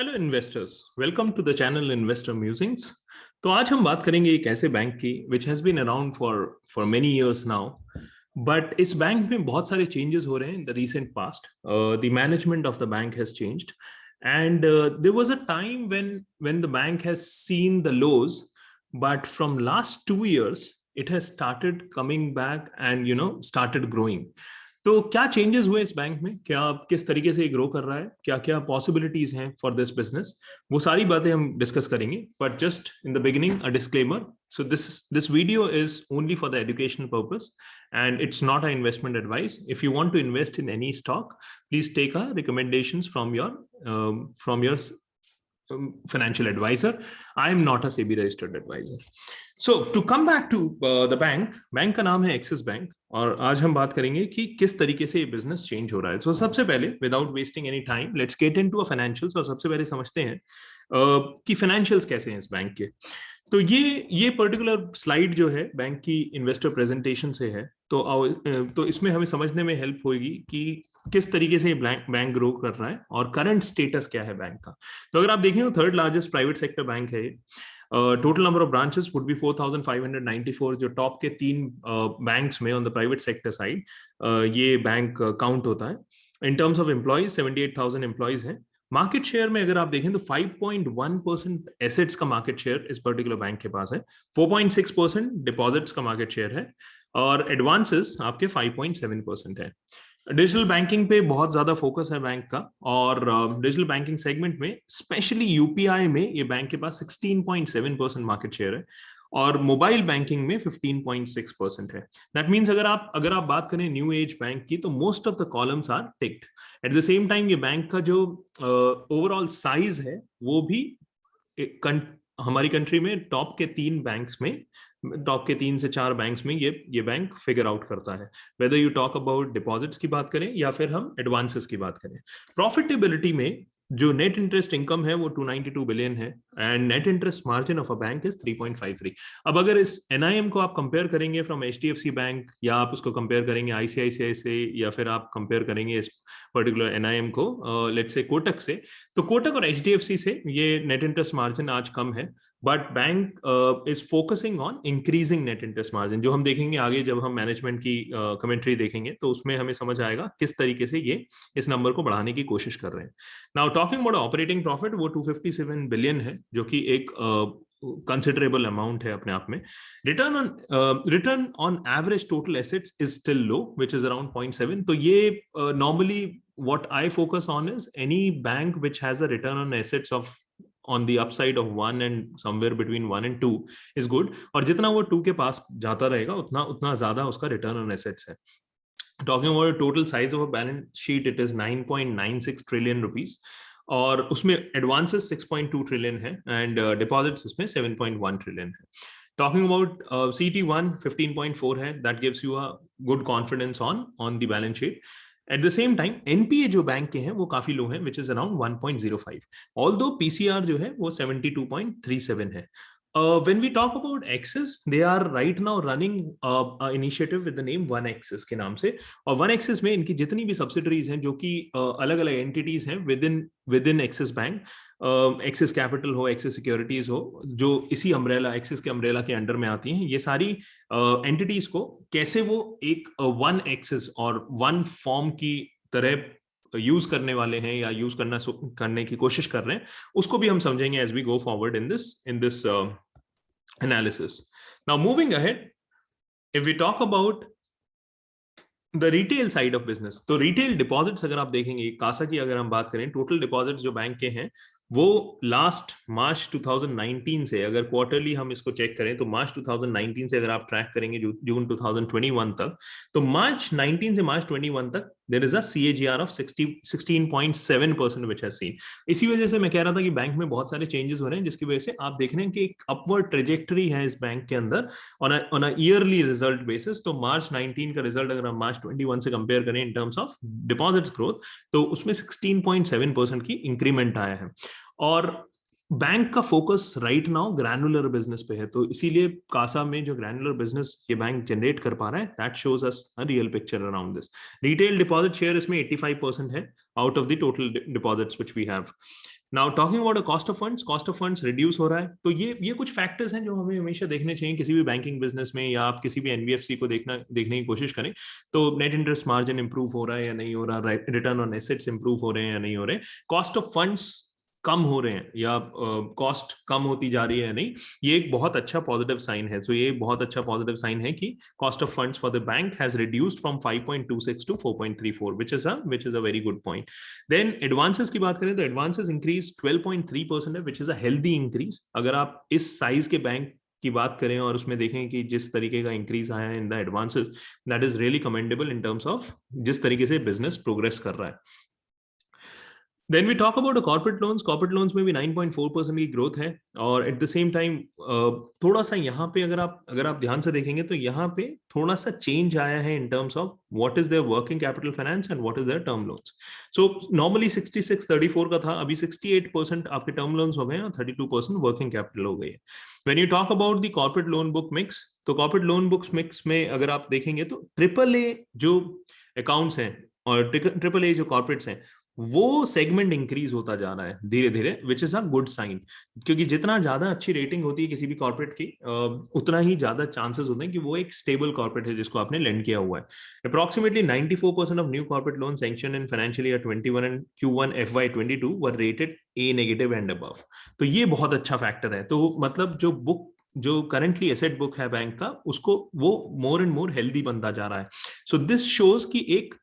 Hello investors, welcome to the channel investor musings. तो आज हम बात करेंगे एक ऐसे बैंक की which has been around for many years now. But इस बैंक में बहुत सारे चेंजेस हो रहे हैं in the recent past. The management of the bank has changed and there was a time when the bank has seen the lows, but from last 2 years it has started coming back and started growing. तो क्या changes हुए इस bank में, क्या किस तरीके से ये ग्रो कर रहा है, क्या क्या पॉसिबिलिटीज हैं फॉर दिस बिजनेस, वो सारी बातें हम डिस्कस करेंगे। But just in the beginning a disclaimer, so this video is only for the education purpose and it's not a investment advice. If you want to invest in any stock, please take a recommendations from your financial advisor. I am not a SEBI registered advisor. So to come back to the bank का नाम है axis bank, और आज हम बात करेंगे कि किस तरीके से ये बिजनेस चेंज हो रहा है। So सबसे पहले without wasting any time let's get into financials, और सबसे पहले समझते हैं कि फाइनेंशियल्स कैसे हैं इस बैंक के। तो ये पर्टिकुलर स्लाइड जो है बैंक की इन्वेस्टर प्रेजेंटेशन से है, तो इसमें हमें समझने में हेल्प होगी कि किस तरीके से बैंक ग्रो कर रहा है और करंट स्टेटस क्या है बैंक का। तो अगर आप देखें तो third largest private sector bank है। Total number of branches would be 4594, जो टॉप के 3 बैंक्स में on the private sector side ये बैंक काउंट होता है। In terms of employees 78,000 employees हैं। मार्केट शेयर में अगर आप देखें तो 5.1% एसेट्स का मार्केट शेयर इस पर्टिकुलर बैंक के पास है, 4.6% डिपॉजिट्स का मार्केट शेयर है, और एडवांसेस आपके 5.7% है। डिजिटल बैंकिंग पे बहुत ज्यादा फोकस है बैंक का, और डिजिटल बैंकिंग सेगमेंट में स्पेशली यूपीआई में ये बैंक के पास 16.7% मार्केट शेयर है, और मोबाइल बैंकिंग में 15.6% है। दैट मीन्स अगर आप बात करें न्यू एज बैंक की, तो most of the columns are ticked. At the same time ये बैंक का जो ओवरऑल साइज है वो भी हमारी कंट्री में टॉप के 3 से 4 बैंक्स में ये बैंक फिगर आउट करता है, whether you talk about deposits की बात करें या फिर हम एडवांसेस की बात करें। प्रॉफिटेबिलिटी में जो नेट इंटरेस्ट इनकम है वो 292 बिलियन है, and net interest margin of a bank is 3.53। अब अगर इस एनआईएम को आप कंपेयर करेंगे फ्रॉम एचडीएफसी बैंक, या आप उसको कंपेयर करेंगे आईसीआईसीआई से, या फिर आप कंपेयर करेंगे इस पर्टिकुलर एनआईएम को लेट्स से कोटक से, तो कोटक और एचडीएफसी से ये नेट इंटरेस्ट मार्जिन आज कम है। But bank is focusing on increasing net interest margin, जो हम देखेंगे आगे जब हम मैनेजमेंट की कमेंट्री देखेंगे तो उसमें हमें समझ आएगा किस तरीके से ये इस नंबर को बढ़ाने की कोशिश कर रहे हैं। Now talking about operating profit, वो 257 बिलियन है, जो कि एक कंसिडरेबल अमाउंट है अपने आप में। Return on average total assets is still low, which is around 0.7। तो ये normally what I focus on is any bank which has a return on assets of on the upside of 1 and somewhere between 1 and 2 is good, और जितना वो 2 के पास जाता रहेगा उतना उतना ज्यादा उसका रिटर्न ऑन एसेट्स है। Talking about total size of a balance sheet, it is 9.96 trillion rupees, और उसमें एडवांसेस 6.2 ट्रिलियन है, एंड डिपॉजिट्स इसमें 7.1 ट्रिलियन है। टॉकिंग अबाउट CET1 15.4 है, that gives you a good confidence on the balance sheet. Eight the same time NPA जो bank के हैं वो काफी लो हैं, which is around 1.05, although PCR जो है वो 72.37 है। When we talk about Axis, they are right now running a initiative with the name One Axis के नाम से, और One Axis में इनकी जितनी भी सब्सिडरीज हैं जो कि अलग अलग एंटिटीज हैं with in axis bank, axis capital हो, एक्सिस सिक्योरिटीज हो, जो इसी अम्ब्रेला एक्सिस के अम्ब्रेला के अंडर में आती हैं, ये सारी एंटिटीज को कैसे वो एक वन एक्सिस और वन फॉर्म की तरह यूज करने वाले हैं या यूज करने की कोशिश कर रहे हैं, उसको भी हम समझेंगे as we go forward in this analysis. Now moving ahead, if we talk about the retail side of business, तो रिटेल डिपॉजिट्स अगर आप देखेंगे, कासा की अगर हम बात करें, टोटल डिपॉजिट्स जो बैंक के हैं वो लास्ट मार्च 2019 से, अगर क्वार्टरली हम इसको चेक करें तो मार्च 2019 से अगर आप ट्रैक करेंगे जून 2021 तक, तो मार्च 19 से मार्च 21 तक there is a CAGR of 16.7% which has seen. इसी वजह से मैं कह रहा था कि बैंक में बहुत सारे चेंजेस हो रहे हैं, जिसकी वजह से आप देख रहे हैं कि एक अपवर्ड ट्रेजेक्टरी है इस बैंक के अंदर on a yearly result basis. तो मार्च 19 का रिजल्ट अगर हम मार्च 21 से कंपेयर करें इन टर्म्स ऑफ डिपॉजिट्स ग्रोथ, तो उसमें 16.7% की इंक्रीमेंट आया है। और बैंक का focus right now granular business पे है, तो इसीलिए कासा में जो ग्रैनुलर बिजनेस ये बैंक जनरेट कर पा रहा है, that shows us a real picture around this. Retail deposit share इसमें 85% है out of the total deposits which we have. Now talking about cost of funds reduce हो रहा है। तो ये कुछ फैक्टर्स हैं जो हमें हमेशा देखने चाहिए किसी भी बैंकिंग बिजनेस में, या आप किसी भी एनबीएफसी को देखने की कोशिश करें तो नेट इंटरेस्ट मार्जिन इंप्रूव हो रहा है या नहीं हो रहा, रिटर्न ऑन एसेट्स इंप्रूव हो रहे हैं या नहीं हो रहे, कॉस्ट ऑफ फंड्स कम हो रहे हैं या कॉस्ट कम होती जा रही है या नहीं, ये एक बहुत अच्छा पॉजिटिव साइन है। तो ये बहुत अच्छा पॉजिटिव साइन है कि cost of funds for the bank has reduced from 5.26 to 4.34, which is a very good point. Then advances की बात करें तो एडवांसेस इंक्रीज 12.3% है, which is a healthy increase. अगर आप इस साइज के बैंक की बात करें और उसमें देखें कि जिस तरीके का इंक्रीज आया है in the advances, that is really commendable in terms of जिस तरीके से बिजनेस प्रोग्रेस कर रहा है। Then we talk about corporate loans. Corporate loans में भी 9.4% की ग्रोथ है, और एट द सेम टाइम थोड़ा सा यहाँ पे अगर आप ध्यान से देखेंगे तो यहाँ पे थोड़ा सा चेंज आया है in terms of what is their working capital finance and what is their term loans. So normally 66-34 का था, अभी 68% आपके टर्म लोन्स हो गए हैं और 32% वर्किंग कैपिटल हो गई है। When you talk about the corporate loan book mix, तो कॉर्पोरेट लोन बुक्स मिक्स में अगर आप देखेंगे तो AAA जो अकाउंट्स हैं और AAA जो कॉर्पोरेट्स हैं वो सेगमेंट इंक्रीज होता जा रहा है धीरे धीरे, which is a good sign. क्योंकि जितना ज्यादा अच्छी रेटिंग होती है किसी भी कॉर्पोरेट की, उतना ही ज्यादा चांसेस होते हैं कि वो एक स्टेबल कॉर्पोरेट है जिसको आपने लेंड किया हुआ है। Approximately 94% of new corporate loan sanction in financial year 21 and Q1 FY22 were rated A- and above. तो ये बहुत अच्छा फैक्टर है। तो मतलब जो करंटली एसेट बुक है बैंक का, उसको वो मोर एंड मोर हेल्दी बनता जा रहा है। सो दिस शोज कि एक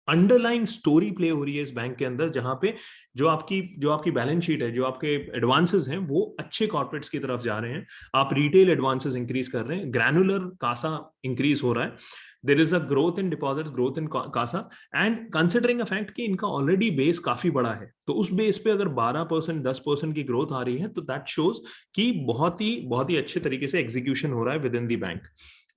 अंडरलाइन स्टोरी प्ले हो रही है इस बैंक के अंदर, जहां पे जो आपकी बैलेंस शीट है, जो आपके एडवांसेस हैं वो अच्छे कॉर्पोरेट्स की तरफ जा रहे हैं। आप रिटेल एडवांसेस इंक्रीज कर रहे हैं, ग्रैनुलर कासा इंक्रीज हो रहा है, there is a growth in deposits, growth in CASA, and considering a fact कि इनका ऑलरेडी बेस काफी बड़ा है, तो उस बेस पे अगर 12% 10% की ग्रोथ आ रही है तो दैट शोज कि बहुत ही अच्छे तरीके से एग्जीक्यूशन हो रहा है with in the bank.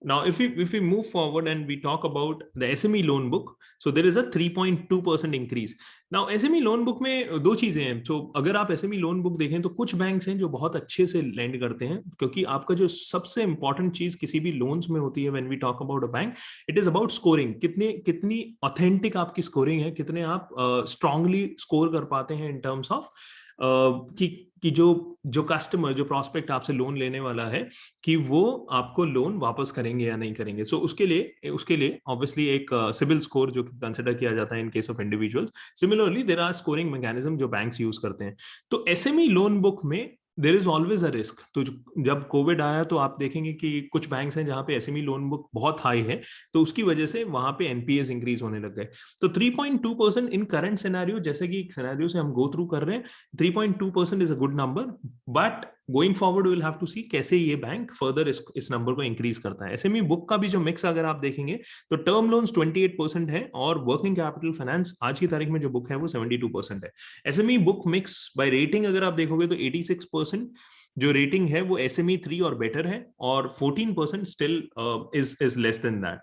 Now, if we move forward and we talk about the SME loan book, so there is a 3.2% increase. Now, SME loan book में दो चीजें हैं। So, अगर आप SME loan book देखें तो कुछ बैंक्स हैं जो बहुत अच्छे से लैंड करते हैं, क्योंकि आपका जो सबसे इंपॉर्टेंट चीज किसी भी लोन्स में होती है when we talk about a bank, it is about scoring. कितनी ऑथेंटिक आपकी स्कोरिंग है, कितने आप स्ट्रांगली स्कोर कर पाते हैं इन टर्म्स ऑफ कि जो कस्टमर, जो प्रोस्पेक्ट आपसे लोन लेने वाला है, कि वो आपको लोन वापस करेंगे या नहीं करेंगे। सो उसके लिए ऑब्वियसली एक सिबिल स्कोर जो कंसिडर किया जाता है in case of individuals. Similarly there are scoring mechanism जो बैंक्स यूज करते हैं। तो एसएमई लोन बुक में there is always a risk. तो जब कोविड आया तो आप देखेंगे कि कुछ बैंक्स हैं जहां पे एसएमई लोन बुक बहुत हाई है, तो उसकी वजह से वहां पे एनपीएस इंक्रीज होने लग गए। तो 3.2% इन करंट सिनेरियो, जैसे कि सिनेरियो से हम गो थ्रू कर रहे हैं, 3.2% is a good number, but going forward will have to see कैसे ये बैंक फर्दर इस नंबर को इंक्रीज करता है। एसएमई बुक का भी जो मिक्स अगर आप देखेंगे तो टर्म लोन्स 28% है और वर्किंग कैपिटल फाइनेंस आज की तारीख में जो बुक है वो 72% है। SME book mix buy rating अगर आप देखोगे तो 86% जो रेटिंग है वो एसएमई 3 और बेटर है, और 14% still is less than that.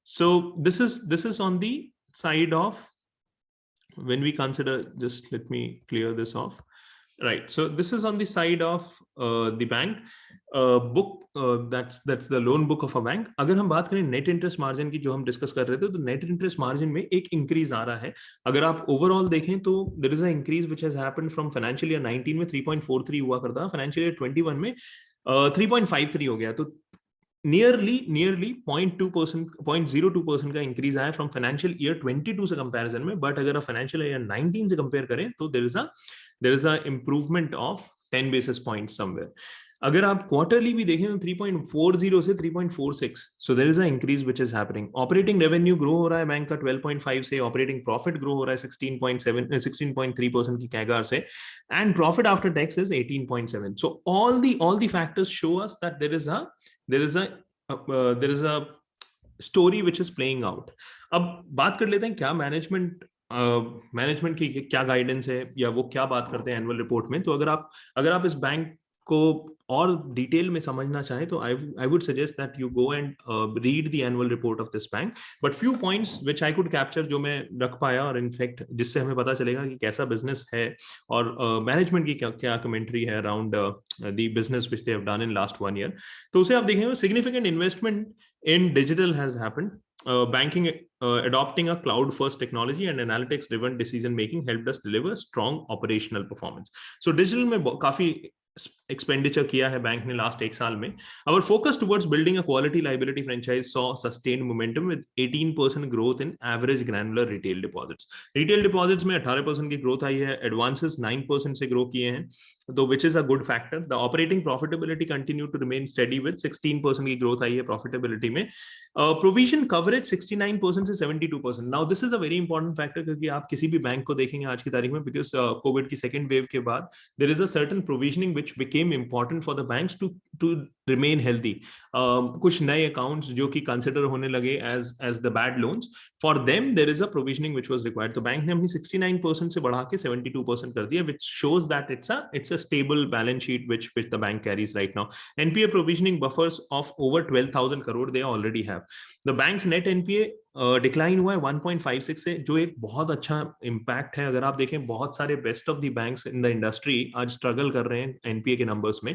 So this is on the side of when we consider, just let me clear this off. Right, so this is on the side of the bank book, that's the loan book of a bank. अगर हम बात करें net interest margin की, जो हम discuss कर रहे थे, तो नेट इंटरेस्ट मार्जिन में एक इंक्रीज आ रहा है। अगर आप ओवरऑल देखें तो there is a increase which has happened from financial year 19 में 3.43 हुआ करता, फाइनेंशियल ईयर 21 में 3.53 हो गया। तो नियरली 0.02% का इंक्रीज आया फ्रॉम फाइनेंशियल ईयर 22 से कंपैरिजन में। बट अगर आप फाइनेंशियल ईयर 19 से कंपेयर करें तो there is a improvement of 10 basis points somewhere. अगर आप क्वार्टरली भी देखें तो 3.40 से 3.46, so there is a increase which is happening. Operating revenue grow हो रहा है बैंक का 12.5 से, ऑपरेटिंग प्रॉफिट ग्रो हो रहा है 16.3% की कैगर से, and profit after tax is 18.7। So all the factors show us that there is a story which is playing out. अब बात कर लेते हैं क्या मैनेजमेंट की क्या गाइडेंस है, या वो क्या बात करते हैं एनुअल रिपोर्ट में। तो अगर आप इस बैंक को और डिटेल में समझना चाहें तो I would suggest that you go and read the annual report of this bank. But few points which I could capture, जो मैं रख पाया, और इनफैक्ट जिससे हमें पता चलेगा कि कैसा बिजनेस है और मैनेजमेंट की क्या कमेंट्री है around the business which they have done in last 1 year। तो उसे आप देखेंगे significant investment in digital has happened, banking adopting a cloud first technology and analytics driven decision making helped us deliver strong operational performance. So digital में काफी expenditure किया है bank ने last एक साल में. Our focus towards building a quality liability franchise saw sustained momentum with 18% growth in average granular retail deposits. Retail deposits में 18% की growth आई है, advances 9% से grow किए हैं, तो which is a good factor. The operating profitability continued to remain steady with 16% की growth आई है profitability में. Provision coverage 69% से 72%. Now this is a very important factor क्योंकि आप किसी भी बैंक को देखेंगे आज की तारीख में, because कोविड की सेकेंड वेव के बाद there is a certain provisioning which became important for the banks to remain healthy. कुछ नए accounts जो कि consider होने लगे as the bad loans, for them there is a provisioning which was required. तो bank ने अपनी 69% से बढ़ा के 72% कर दिया, which shows that it's a stable balance sheet which the bank carries right now. NPA provisioning buffers of over 12,000 crore they already have. The bank's net NPA decline हुआ है 1.56 से, जो एक बहुत अच्छा इम्पैक्ट है. अगर आप देखें बहुत सारे best of the banks in the industry आज स्ट्रगल कर रहे हैं एनपीए के नंबर्स में.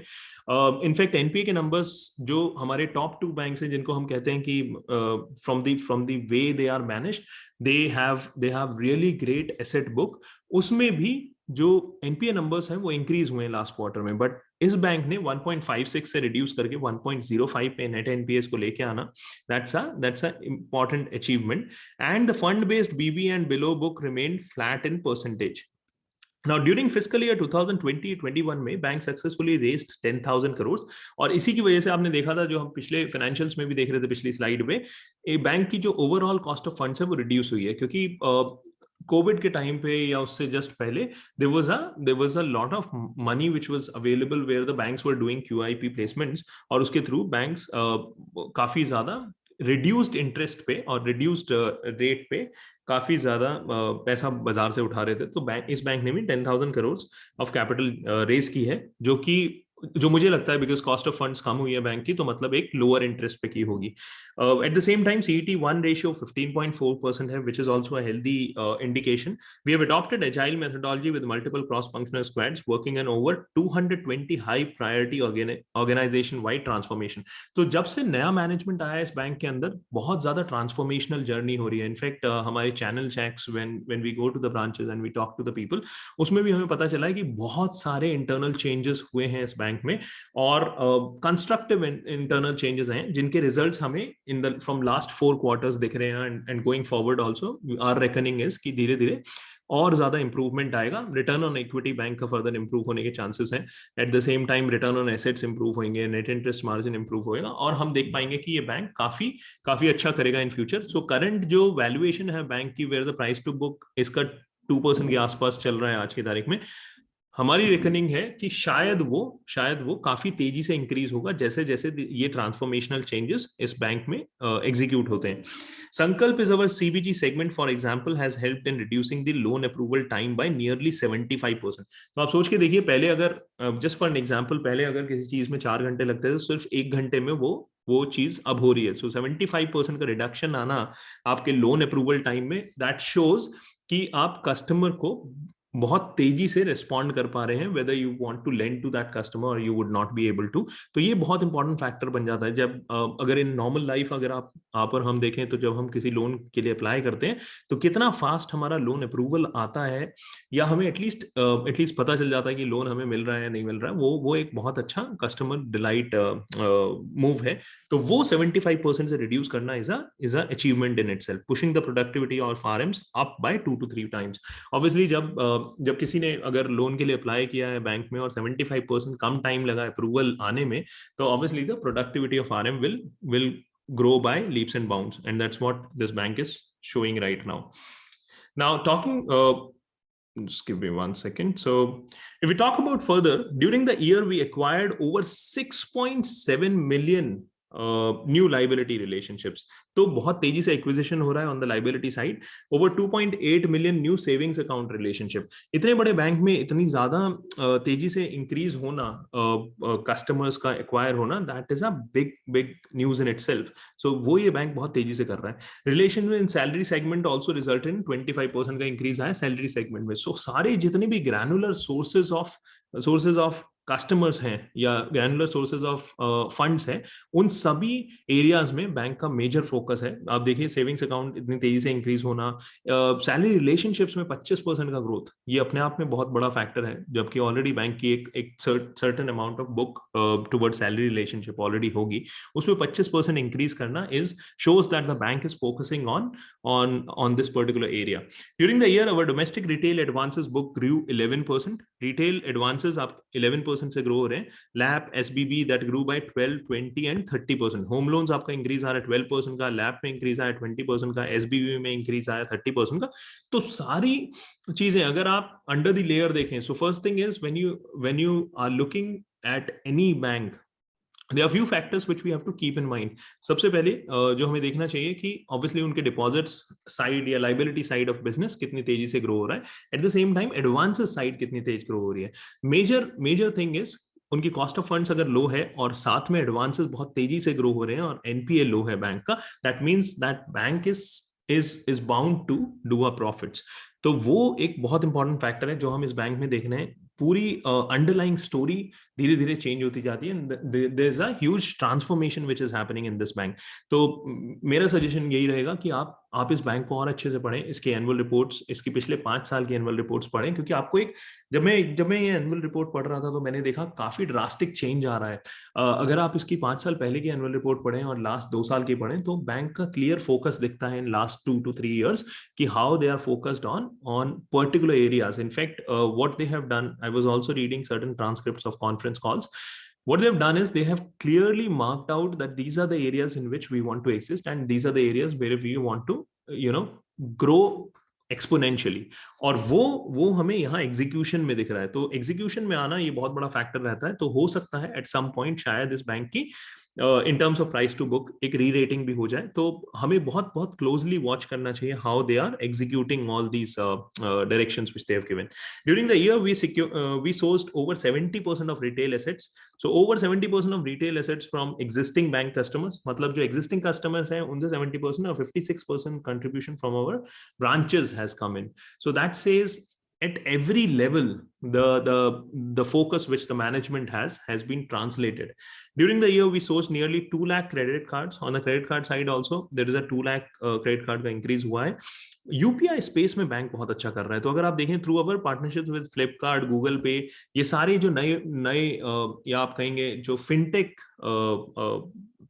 इनफैक्ट एनपीए के नंबर्स जो हमारे टॉप 2 बैंक्स हैं जिनको हम कहते हैं कि from the way they are managed, they have really great asset book, उसमें भी जो एनपीए नंबर्स हैं वो इंक्रीज हुए हैं लास्ट क्वार्टर में. बट इस बैंक ने 1.56 से रिड्यूस करके 1.05 पे नेट एनपीएस को लेके आना, that's a important achievement. And the fund based BB and below book remained flat in percentage. Now during fiscal year 2020-21 में बैंक सक्सेसफुली रेज्ड 10,000 करोड़, और इसी की वजह से आपने देखा था, जो हम पिछले फाइनेंशियल्स में भी देख रहे थे पिछली स्लाइड में, बैंक की जो ओवरऑल कॉस्ट ऑफ फंड्स है वो रिड्यूस हुई है. क्योंकि कोविड के टाइम पे या उससे जस्ट पहले there was a lot of money which was available where the banks were doing QIP placements, और उसके थ्रू बैंक्स काफी ज्यादा रिड्यूस्ड इंटरेस्ट पे और रिड्यूस्ड रेट पे काफी ज्यादा पैसा बाजार से उठा रहे थे. तो इस बैंक ने भी 10,000 करोड़ ऑफ कैपिटल रेज की है, जो मुझे लगता है बिकॉज कॉस्ट ऑफ फंड्स कम हुई है बैंक की, तो मतलब एक लोअर इंटरेस्ट पे की होगी. At the same time CET1 ratio 15.4% है, which is also a healthy indication. We have adopted agile methodology with multiple cross functional squads working on over 220 high priority organisation wide transformation. तो जब से नया management आया इस bank के अंदर, बहुत ज्यादा ट्रांसफॉर्मेशनल जर्नी हो रही है. इनफैक्ट हमारे channel checks when we go to the branches and we talk to the people, उसमें भी हमें पता चला है कि बहुत सारे इंटरनल चेंजेस हुए हैं इस बैंक में, और कंस्ट्रक्टिव इंटरनल चेंजेस हैं जिनके रिजल्ट्स हमें in the from last 4 quarters दिख रहे हैं. And going forward also our reckoning is कि धीरे धीरे और ज्यादा इंप्रूवमेंट आएगा. रिटर्न ऑन इक्विटी बैंक का फर्दर इंप्रूव होने के चांसेस हैं. At the same time return on assets improve होंगे, नेट इंटरेस्ट मार्जिन इंप्रूव होएगा, और हम देख पाएंगे कि ये बैंक काफी अच्छा करेगा इन फ्यूचर. सो करंट जो वैल्यूएशन है बैंक की, where the price to book इसका 2% के आसपास चल रहा है आज की तारीख में, हमारी रेकनिंग है कि शायद वो काफी तेजी से इंक्रीज होगा जैसे जैसे ये ट्रांसफॉर्मेशनल चेंजेस इस बैंक में एग्जीक्यूट होते हैं. संकल्प is our CBG segment, for example, has helped in reducing the loan approval time by nearly 75%. तो आप सोच के देखिए, पहले अगर जस्ट फॉर एन एग्जांपल, पहले अगर किसी चीज में 4 घंटे लगते थे तो सिर्फ 1 घंटे में वो चीज अब हो रही है. सो 75% का रिडक्शन आना आपके लोन अप्रूवल टाइम में, दैट शोज कि आप कस्टमर को बहुत तेजी से रिस्पॉन्ड कर पा रहे हैं, whether you want to lend to that customer और you would not be able to. तो ये बहुत इंपॉर्टेंट फैक्टर बन जाता है. जब अगर इन नॉर्मल लाइफ अगर आप और हम देखें, तो जब हम किसी लोन के लिए अप्लाई करते हैं तो कितना फास्ट हमारा लोन अप्रूवल आता है, या हमें एटलीस्ट पता चल जाता है कि लोन हमें मिल रहा है या नहीं मिल रहा है, वो एक बहुत अच्छा कस्टमर डिलाइट मूव है. तो वो 75% से रिड्यूस करना is a achievement in itself, pushing the productivity of RMs up by 2 to 3 times. Obviously जब किसी ने अगर लोन के लिए अप्लाई किया है बैंक में और 75% कम टाइम लगा अप्रूवल आने में, तो obviously the productivity of RM will grow by leaps and bounds, and that's what this bank is showing right now. Now talking just give me 1 second. So if we talk about further, during the year we acquired over 6.7 million new liability relationships. तो बहुत तेजी से acquisition हो रहा है on the liability side. Over 2.8 million new savings account relationship. इतने बड़े bank में इतनी ज्यादा तेजी से इंक्रीज होना, कस्टमर्स का एक्वायर होना, that is a big news in itself. So वो ये बैंक बहुत तेजी से कर रहा है. Relation in salary segment also result in 25% का इंक्रीज आया सैलरी सेगमेंट में. सो सारे जितने भी ग्रैनुलर सोर्सेज ऑफ कस्टमर्स हैं या ग्रैनुलर सोर्सेज ऑफ फंड्स हैं, उन सभी एरियाज में बैंक का मेजर फोकस है। आप देखिए सेविंग्स अकाउंट इतनी तेजी से इंक्रीज होना, सैलरी रिलेशनशिप्स में 25% का ग्रोथ, ये अपने आप में बहुत बड़ा फैक्टर है, जबकि ऑलरेडी बैंक की एक certain amount of book toward salary relationship already होगी, उसमें 25% इंक्रीज करना is shows that the bank is focusing on this particular area. During the year, our domestic retail advances book grew 11%. Retail advances up 11% से grow हो रहे हैं. LAP, SBB that grew by 12, 20 and 30%. Home loans आपका increase आ रहा है 12% का, LAP में increase आया 20% का, SBB में इंक्रीज आया 30% का. तो सारी चीजें अगर आप अंडर द लेयर देखें, so first thing is when you are looking at any bank, there are few factors which we have to keep in mind. सबसे पहले जो हमें देखना चाहिए कि obviously उनके डिपॉजिट्स साइड या लाइबिलिटी साइड ऑफ बिजनेस कितनी तेजी से ग्रो हो रहा है, eight the same time advances side कितनी तेज ग्रो हो रही है. मेजर थिंग इज उनकी कॉस्ट ऑफ फंड्स अगर लो है और साथ में एडवांसेस बहुत तेजी से ग्रो हो रहे हैं और एनपीए लो है बैंक का, that means that bank is bound to do a profits. तो वो एक बहुत इंपॉर्टेंट फैक्टर है जो हम इस बैंक में देखना है. पूरी अंडरलाइंग स्टोरी धीरे धीरे चेंज होती जाती है. There is a huge transformation which is happening in this bank. तो मेरा सजेशन यही रहेगा कि आप इस बैंक को और अच्छे से पढ़ें, इसके एनुअल रिपोर्ट्स, इसकी पिछले 5 साल की एनुअल रिपोर्ट्स पढ़ें, क्योंकि आपको एक जब मैं ये एनुअल रिपोर्ट पढ़ रहा था तो मैंने देखा काफी ड्रास्टिक चेंज आ रहा है. अगर आप इसकी 5 साल पहले की एनुअल रिपोर्ट पढ़ें और लास्ट 2 साल की पढ़ें तो बैंक का क्लियर फोकस दिखता है इन लास्ट 2 to 3 years कि how they are focused on particular areas. In fact what they have done, I was also reading certain transcripts of conference calls. What they've done is they have clearly marked out that these are the areas in which we want to exist and these are the areas where we want to grow exponentially. और वो हमें यहाँ execution में दिख रहा है. तो execution में आना ये बहुत बड़ा फैक्टर रहता है. तो हो सकता है एट सम पॉइंट शायद इस बैंक की in terms of price to book एक री रेटिंग भी हो जाए. तो हमें बहुत बहुत क्लोजली वॉच करना चाहिए how they are executing all these directions which they have given. During the year we sourced over 70% of retail assets. So over 70% of retail assets from existing bank customers, मतलब जो existing customers हैं उनसे 70% और 56% contribution from our branches has come in. So that says at every level the focus which the management has been translated. During the year we sourced nearly 2 lakh credit cards. On the credit card side also there is a 2 lakh credit card का increase हुआ है. UPI space में bank बहुत अच्छा कर रहा है. तो अगर आप देखें through our partnership with Flipkart, Google पे, ये सारे जो नए या आप कहेंगे जो फिनटेक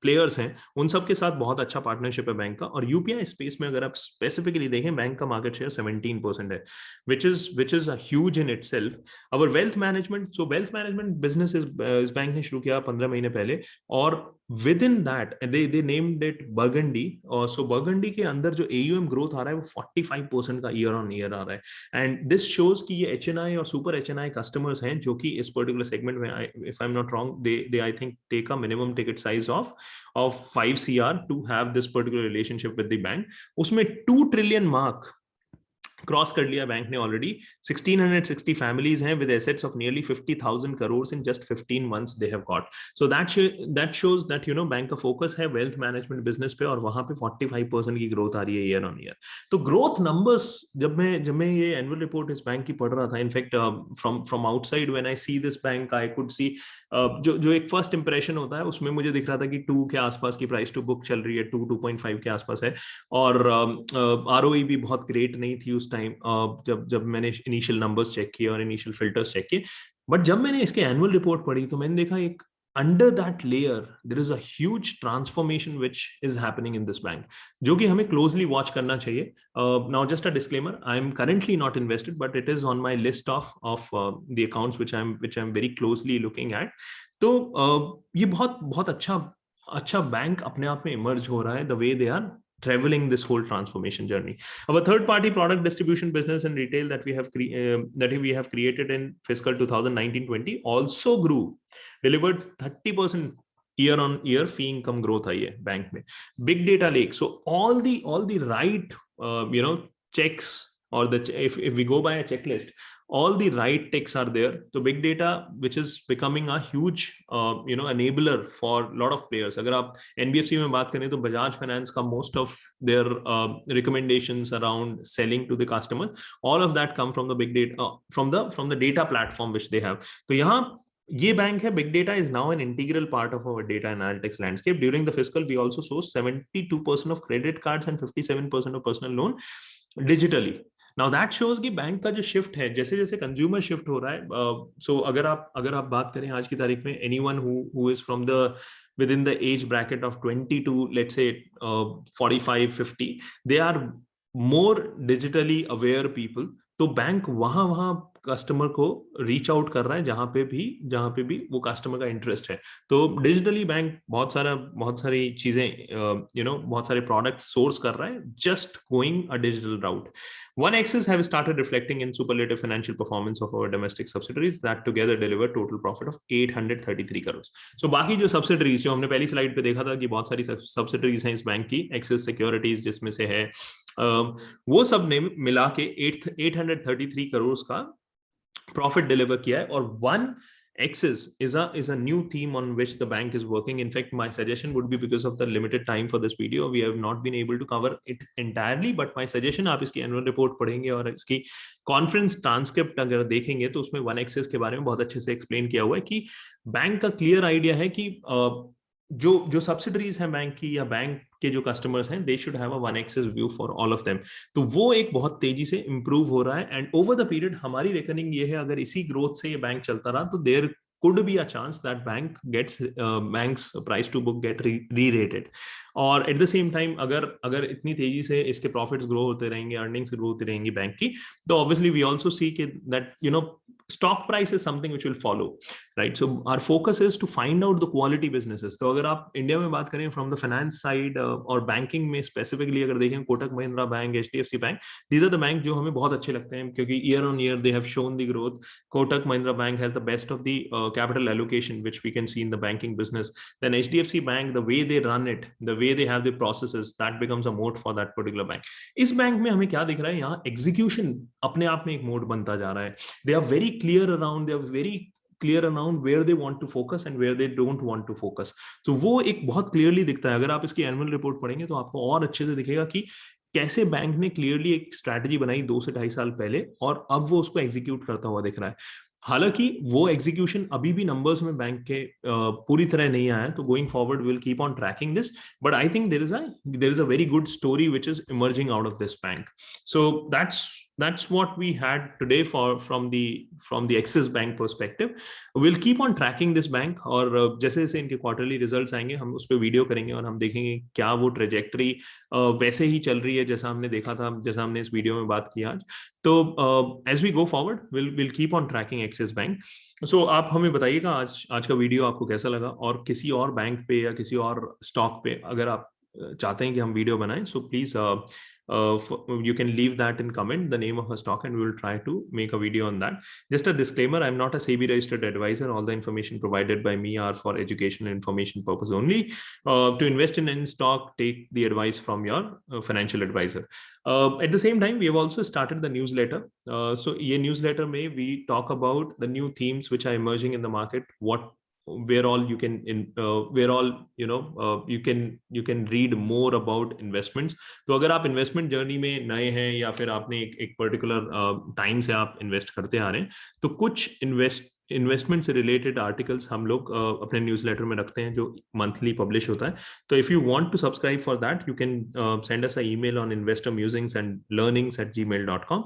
प्लेयर्स हैं उन सब के साथ बहुत अच्छा पार्टनरशिप है बैंक का. और यूपीआई स्पेस में अगर आप स्पेसिफिकली देखें बैंक का मार्केट शेयर 17% है, which is a huge in itself. Our wealth management, so wealth management business इस बैंक ने शुरू किया 15 महीने पहले, और within that they named it Burgundy. और so Burgundy के अंदर जो AUM ग्रोथ आ रहा है वो 45% का ईयर ऑन ईयर आ रहा है. एंड दिस शोज कि ये HNI और सुपर HNI कस्टमर्स हैं जो कि इस पर्टिकुलर सेगमेंट में, if I am not wrong, they I think take a minimum ticket size of 5 CR to have this particular relationship with the bank. उसमें 2 trillion mark cross कर लिया bank ने already. 1660 families हैं with assets of nearly 50,000 crore in just 15 months they have got. So that shows that bank का focus है wealth management business पे, और वहां पे 45% की ग्रोथ आ रही है ईयर ऑन ईयर. तो ग्रोथ नंबर्स जब मैं ये एनुअल रिपोर्ट इस बैंक की पढ़ रहा था, in fact from outside when I see this bank I could see जो एक फर्स्ट इंप्रेशन होता है उसमें मुझे दिख रहा था कि 2 के आसपास की प्राइस टू बुक चल रही है, 2.5 के आसपास है. और ROE भी बहुत ग्रेट नहीं थी उस टाइम जब मैंने इनिशियल नंबर्स चेक किए और इनिशियल फिल्टर्स चेक किए. बट जब मैंने इसके एनुअल रिपोर्ट पढ़ी तो मैंने देखा एक under that layer there is a huge transformation which is happening in this bank, जो कि हमें क्लोजली वॉच करना चाहिए. Now just a disclaimer, I am currently not invested but it is on my list of the accounts which I am very closely looking at. तो ये बहुत अच्छा bank अपने आप में इमर्ज हो रहा है, the way they are traveling this whole transformation journey. Our third party product distribution business and retail that we have created in fiscal 2019-20 also grew, delivered 30% year on year fee income growth आई है bank में. Big data lake, so all the right checks, or if we go by a checklist, all the right techs are there. So big data which is becoming a huge enabler for lot of players. अगर आप NBFC में बात करें तो Bajaj finance का most of their recommendations around selling to the customer, all of that come from the big data, from the data platform which they have. तो यहाँ ये बैंक है. Big data is now an integral part of our data analytics landscape. During the fiscal, we also sourced 72% of credit cards and 57% of personal loan digitally. Now that shows कि bank का जो shift है, जैसे जैसे consumer shift हो रहा है, सो अगर आप बात करें आज की तारीख में, anyone who is from the within the age bracket of 20 to let's say 45 50, they are more digitally aware people. तो बैंक वहां वहां कस्टमर को रीच आउट कर रहा है जहां पे भी वो कस्टमर का इंटरेस्ट है. तो डिजिटली बैंक बहुत सारी चीजें बहुत सारे प्रोडक्ट सोर्स कर रहा है, just going a digital route. One Axis have started reflecting in superlative financial performance of our domestic subsidiaries that together deliver total profit of 833 crores. So बाकी जो subsidiaries जो हमने पहली स्लाइड पे देखा था कि बहुत सारी subsidiaries हैं इस बैंक की, Axis Securities जिसमें से है, वो सब ने मिला के 833 करोड़ का profit deliver किया है. और One Axis is a new theme on which the bank is working. In fact, my suggestion would be, because of the limited time for this video, we have not been able to cover it entirely. But my suggestion, आप इसकी annual report पढ़ेंगे और इसकी conference transcript अगर देखेंगे तो उसमें One Axis के बारे में बहुत अच्छे से explain किया हुआ है कि बैंक का clear idea है कि जो सब्सिडरीज हैं बैंक की या बैंक के जो कस्टमर्स हैं, they should have a one access view for all of them. तो वो एक बहुत तेजी से इंप्रूव हो रहा है. एंड ओवर द पीरियड हमारी रेकनिंग ये है, अगर इसी ग्रोथ से ये बैंक चलता रहा तो there could be a chance that bank's price to book get re-rated. और at the same time अगर इतनी तेजी से इसके profits grow होते रहेंगे, earnings grow होती रहेंगी बैंक की, तो obviously we also see that stock price is something which will follow, right? So our focus is to find out the quality businesses. तो अगर आप इंडिया में बात करें from the finance side और banking में specifically अगर देखें, Kotak Mahindra bank, HDFC bank, these are the bank जो हमें बहुत अच्छे लगते हैं क्योंकि year on year they have shown the growth. Kotak Mahindra Bank has the best of the capital allocation which we can see in the banking business. Then HDFC Bank, the way they run it, the way they have the processes, that becomes a moat for that particular bank. इस bank में हमें क्या दिख रहा है, यहाँ execution अपने आप में एक मोड बनता जा रहा है. They are very clear around where they want to focus and where they don't want to focus. So वो एक बहुत clearly दिखता है. अगर आप इसकी annual report पढ़ेंगे तो आपको और अच्छे से दिखेगा कि कैसे बैंक ने क्लियरली एक स्ट्रैटेजी बनाई 2 से 2.5 साल पहले और अब वो उसको एग्जीक्यूट करता हुआ दिख रहा है. हालांकि वो एग्जीक्यूशन अभी भी नंबर्स में बैंक के पूरी तरह नहीं आया है, तो going forward will keep on tracking this, but I think there is a very good story which is emerging out of this bank. So that's what we had today from the Axis Bank perspective. We'll keep on tracking this bank और जैसे जैसे इनके quarterly results आएंगे हम उस पर video करेंगे और हम देखेंगे क्या वो ट्रेजेक्टरी वैसे ही चल रही है जैसा हमने देखा था, जैसा हमने इस वीडियो में बात की आज. तो as we go forward we'll keep on tracking Axis Bank. So आप हमें बताइएगा आज का वीडियो आपको कैसा लगा, और किसी और बैंक पे या किसी और स्टॉक पे अगर आप चाहते हैं कि हम वीडियो बनाएं, so please you can leave that in comment, the name of a stock, and we will try to make a video on that. Just a disclaimer, I'm not a SEBI registered advisor. All the information provided by me are for education and information purpose only. To invest in any stock, take the advice from your financial advisor. At the same time, we have also started the newsletter. So ये newsletter में we talk about the new themes which are emerging in the market, where all you can you can read more about investments. तो अगर आप investment journey में नए हैं या फिर आपने एक पर्टिकुलर टाइम से आप इन्वेस्ट करते आ रहे हैं, तो कुछ इन्वेस्टमेंट से रिलेटेड आर्टिकल्स हम लोग अपने न्यूज़लेटर में रखते हैं जो मंथली पब्लिश होता है. तो if you want to subscribe for that you can send us a email on investormusings@gmail.com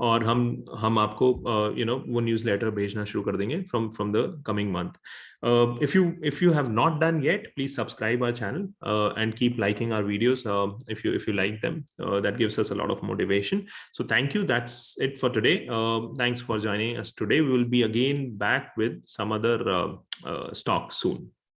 और हम आपको वो न्यूज़लेटर भेजना शुरू कर देंगे from the coming month. If you have not done yet, please subscribe our channel and keep liking our videos if you like them. That gives us a lot of motivation. So thank you. That's it for today. Thanks for joining us today. We will be again back with some other stock soon.